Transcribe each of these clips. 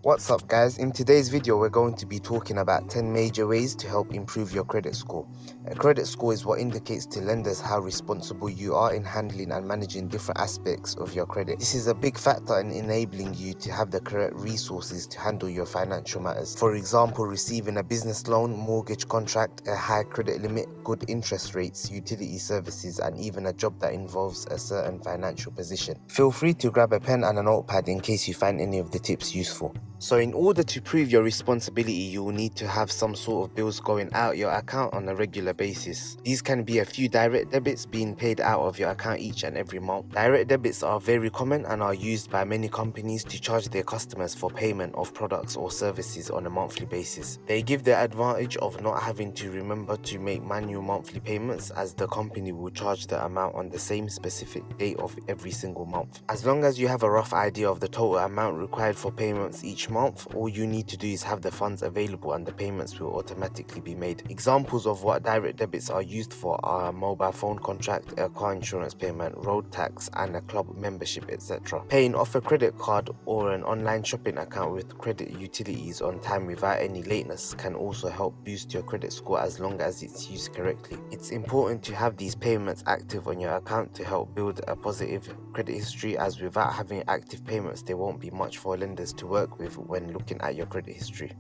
What's up guys, in today's video we're going to be talking about 10 major ways to help improve your credit score. A credit score is what indicates to lenders how responsible you are in handling and managing different aspects of your credit. This is a big factor in enabling you to have the correct resources to handle your financial matters. For example, receiving a business loan, mortgage contract, a high credit limit, good interest rates, utility services, and even a job that involves a certain financial position. Feel free to grab a pen and a notepad in case you find any of the tips useful. So in order to prove your responsibility, you will need to have some sort of bills going out your account on a regular basis. These can be a few direct debits being paid out of your account each and every month. Direct debits are very common and are used by many companies to charge their customers for payment of products or services on a monthly basis. They give the advantage of not having to remember to make manual monthly payments, as the company will charge the amount on the same specific date of every single month. As long as you have a rough idea of the total amount required for payments each month, all you need to do is have the funds available and the payments will automatically be made. Examples of what direct debits are used for are a mobile phone contract, a car insurance payment, road tax, and a club membership, etc. Paying off a credit card or an online shopping account with credit utilities on time without any lateness can also help boost your credit score as long as it's used correctly. It's important to have these payments active on your account to help build a positive credit history, as without having active payments there won't be much for lenders to work with when looking at your credit history.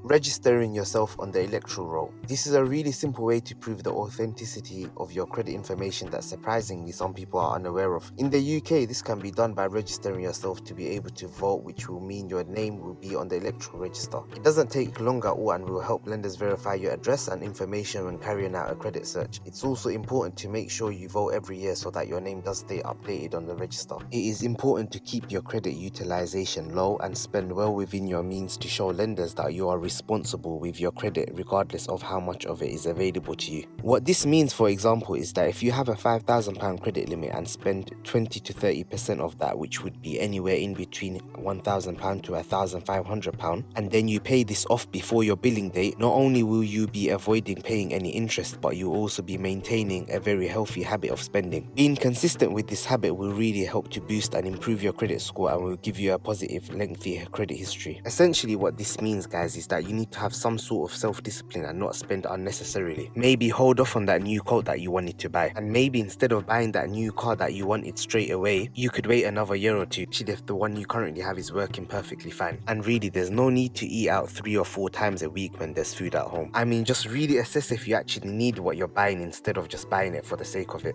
Registering yourself on the electoral roll. This is a really simple way to prove the authenticity of your credit information that surprisingly some people are unaware of. In the UK, this can be done by registering yourself to be able to vote, which will mean your name will be on the electoral register. It doesn't take long at all and will help lenders verify your address and information when carrying out a credit search. It's also important to make sure you vote every year so that your name does stay updated on the register. It is important to keep your credit utilization low and spend well within your means to show lenders that you are responsible with your credit regardless of how much of it is available to you. What this means, for example, is that if you have a £5,000 credit limit and spend 20 to 30% of that, which would be anywhere in between £1,000 to £1,500, and then you pay this off before your billing date, not only will you be avoiding paying any interest, but you'll also be maintaining a very healthy habit of spending. Being consistent with this habit will really help to boost and improve your credit score and will give you a positive, lengthy credit history. Essentially what this means, guys, is that you need to have some sort of self-discipline and not spend unnecessarily. Maybe hold off on that new coat that you wanted to buy, and maybe instead of buying that new car that you wanted straight away, you could wait another year or two, especially if the one you currently have is working perfectly fine. And really, there's no need to eat out 3 or 4 times a week when there's food at home. I mean, just really assess if you actually need what you're buying instead of just buying it for the sake of it.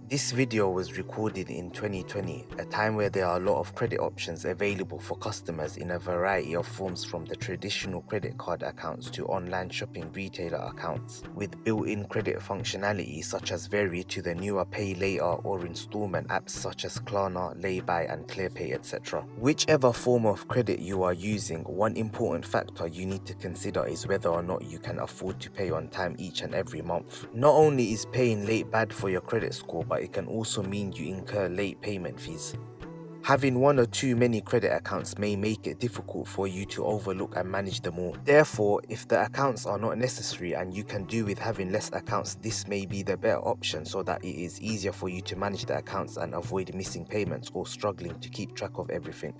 This video was recorded in 2020, a time where there are a lot of credit options available for customers in a variety of forms, from the traditional credit card accounts to online shopping retailer accounts, with built-in credit functionality such as Veri to the newer pay later or installment apps such as Klarna, Laybuy and ClearPay, etc. Whichever form of credit you are using, one important factor you need to consider is whether or not you can afford to pay on time each and every month. Not only is paying late bad for your credit score, but it can also mean you incur late payment fees. Having one or too many credit accounts may make it difficult for you to overlook and manage them all. Therefore, if the accounts are not necessary and you can do with having less accounts, this may be the better option so that it is easier for you to manage the accounts and avoid missing payments or struggling to keep track of everything.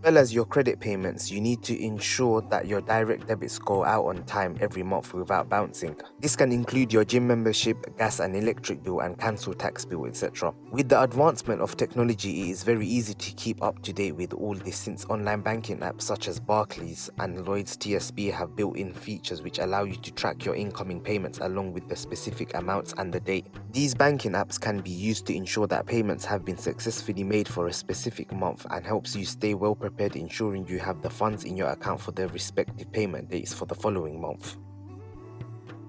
As well as your credit payments, you need to ensure that your direct debits go out on time every month without bouncing. This can include your gym membership, gas and electric bill and council tax bill, etc. With the advancement of technology, it is very easy to keep up to date with all this, since online banking apps such as Barclays and Lloyds TSB have built-in features which allow you to track your incoming payments along with the specific amounts and the date. These banking apps can be used to ensure that payments have been successfully made for a specific month and helps you stay well prepared, ensuring you have the funds in your account for their respective payment dates for the following month.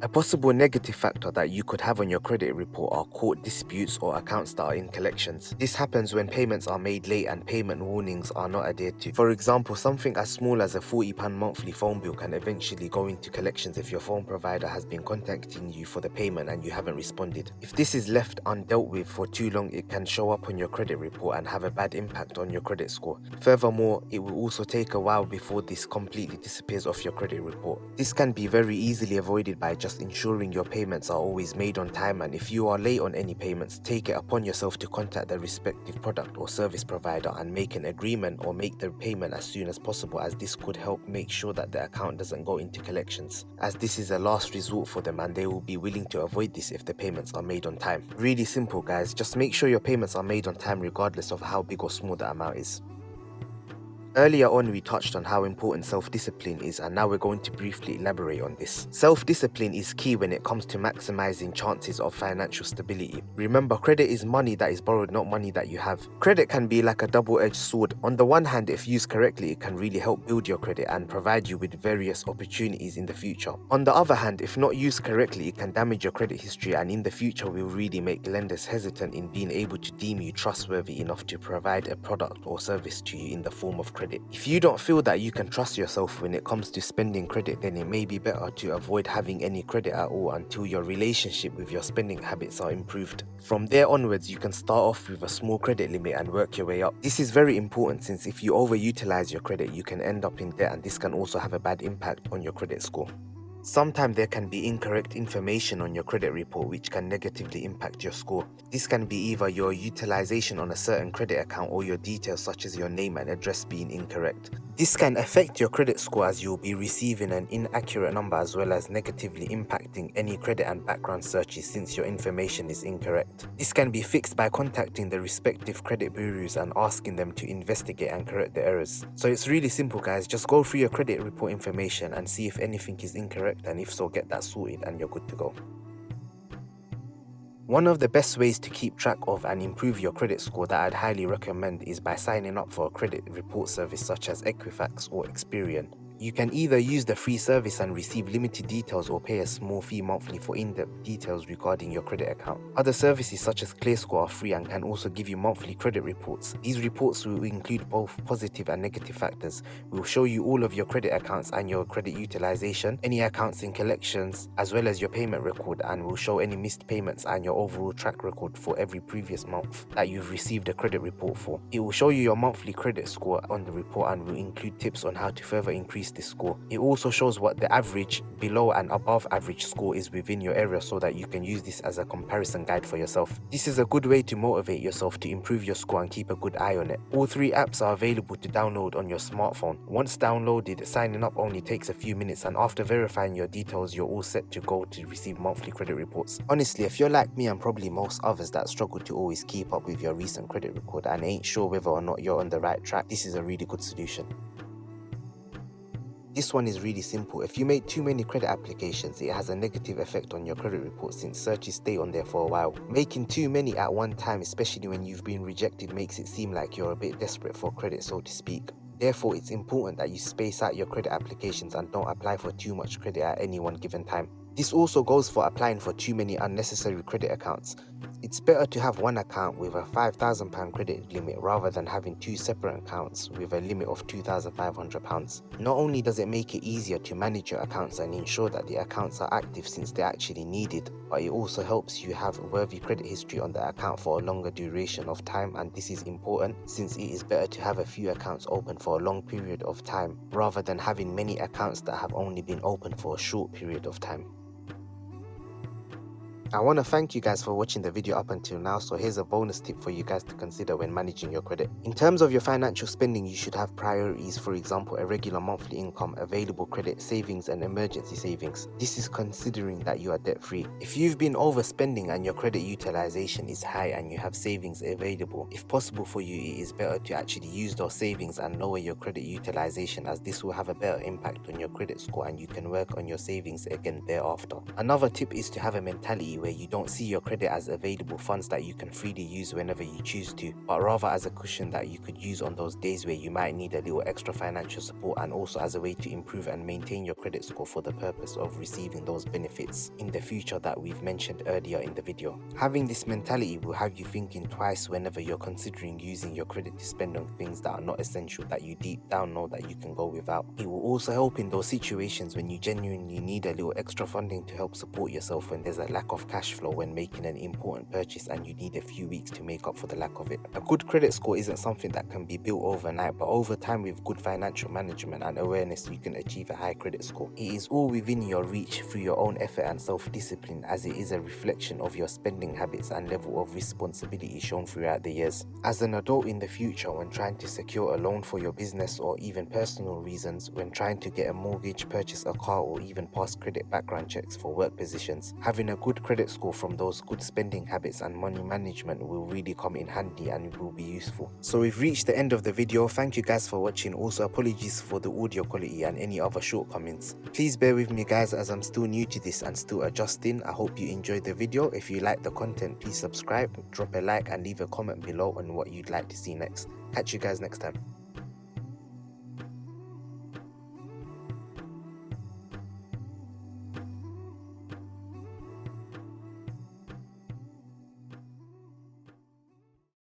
A possible negative factor that you could have on your credit report are court disputes or accounts that are in collections. This happens when payments are made late and payment warnings are not adhered to. For example, something as small as a £40 monthly phone bill can eventually go into collections if your phone provider has been contacting you for the payment and you haven't responded. If this is left undealt with for too long, it can show up on your credit report and have a bad impact on your credit score. Furthermore, it will also take a while before this completely disappears off your credit report. This can be very easily avoided by just just ensuring your payments are always made on time, and if you are late on any payments, take it upon yourself to contact the respective product or service provider and make an agreement or make the payment as soon as possible, as this could help make sure that the account doesn't go into collections, as this is a last resort for them and they will be willing to avoid this if the payments are made on time. Really simple, guys. Just make sure your payments are made on time regardless of how big or small the amount is. Earlier on, we touched on how important self-discipline is, and now we're going to briefly elaborate on this. Self-discipline is key when it comes to maximizing chances of financial stability. Remember, credit is money that is borrowed, not money that you have. Credit can be like a double-edged sword. On the one hand, if used correctly, it can really help build your credit and provide you with various opportunities in the future. On the other hand, if not used correctly, it can damage your credit history, and in the future will really make lenders hesitant in being able to deem you trustworthy enough to provide a product or service to you in the form of credit. If you don't feel that you can trust yourself when it comes to spending credit, then it may be better to avoid having any credit at all until your relationship with your spending habits are improved. From there onwards, you can start off with a small credit limit and work your way up. This is very important, since if you overutilize your credit, you can end up in debt, and this can also have a bad impact on your credit score. Sometimes there can be incorrect information on your credit report which can negatively impact your score. This can be either your utilization on a certain credit account or your details such as your name and address being incorrect. This can affect your credit score, as you'll be receiving an inaccurate number, as well as negatively impacting any credit and background searches since your information is incorrect. This can be fixed by contacting the respective credit bureaus and asking them to investigate and correct the errors. So it's really simple, guys. Just go through your credit report information and see if anything is incorrect, and if so, get that sorted and you're good to go. One of the best ways to keep track of and improve your credit score that I'd highly recommend is by signing up for a credit report service such as Equifax or Experian. You can either use the free service and receive limited details, or pay a small fee monthly for in-depth details regarding your credit account. Other services such as ClearScore are free and can also give you monthly credit reports. These reports will include both positive and negative factors. We'll show you all of your credit accounts and your credit utilization, any accounts in collections, as well as your payment record, and we'll show any missed payments and your overall track record for every previous month that you've received a credit report for. It will show you your monthly credit score on the report and will include tips on how to further increase this score. It also shows what the average, below and above average score is within your area, so that you can use this as a comparison guide for yourself. This is a good way to motivate yourself to improve your score and keep a good eye on it. All three apps are available to download on your smartphone. Once downloaded, signing up only takes a few minutes, and after verifying your details, you're all set to go to receive monthly credit reports. Honestly, if you're like me and probably most others that struggle to always keep up with your recent credit record and ain't sure whether or not you're on the right track, this is a really good solution. This one is really simple. If you make too many credit applications, it has a negative effect on your credit report, since searches stay on there for a while. Making too many at one time, especially when you've been rejected, makes it seem like you're a bit desperate for credit, so to speak. Therefore, it's important that you space out your credit applications and don't apply for too much credit at any one given time. This also goes for applying for too many unnecessary credit accounts. It's better to have one account with a £5,000 credit limit rather than having two separate accounts with a limit of £2,500. Not only does it make it easier to manage your accounts and ensure that the accounts are active since they're actually needed, but it also helps you have a worthy credit history on the account for a longer duration of time, and this is important since it is better to have a few accounts open for a long period of time rather than having many accounts that have only been open for a short period of time. I want to thank you guys for watching the video up until now, so here's a bonus tip for you guys to consider when managing your credit. In terms of your financial spending, you should have priorities, for example, a regular monthly income, available credit, savings and emergency savings. This is considering that you are debt-free. If you've been overspending and your credit utilization is high and you have savings available, if possible for you, it is better to actually use those savings and lower your credit utilization, as this will have a better impact on your credit score and you can work on your savings again thereafter. Another tip is to have a mentality where you don't see your credit as available funds that you can freely use whenever you choose to, but rather as a cushion that you could use on those days where you might need a little extra financial support, and also as a way to improve and maintain your credit score for the purpose of receiving those benefits in the future that we've mentioned earlier in the video. Having this mentality will have you thinking twice whenever you're considering using your credit to spend on things that are not essential, that you deep down know that you can go without. It will also help in those situations when you genuinely need a little extra funding to help support yourself when there's a lack of of cash flow when making an important purchase and you need a few weeks to make up for the lack of it. A good credit score isn't something that can be built overnight, but over time with good financial management and awareness you can achieve a high credit score. It is all within your reach through your own effort and self-discipline, as it is a reflection of your spending habits and level of responsibility shown throughout the years. As an adult in the future, when trying to secure a loan for your business or even personal reasons, when trying to get a mortgage, purchase a car, or even pass credit background checks for work positions, having a good credit score from those good spending habits and money management will really come in handy and will be useful. So we've reached the end of the video. Thank you guys for watching. Also apologies for the audio quality and any other shortcomings. Please bear with me guys, as I'm still new to this and still adjusting. I hope you enjoyed the video. If you like the content, please subscribe, drop a like and leave a comment below on what you'd like to see next. Catch you guys next time.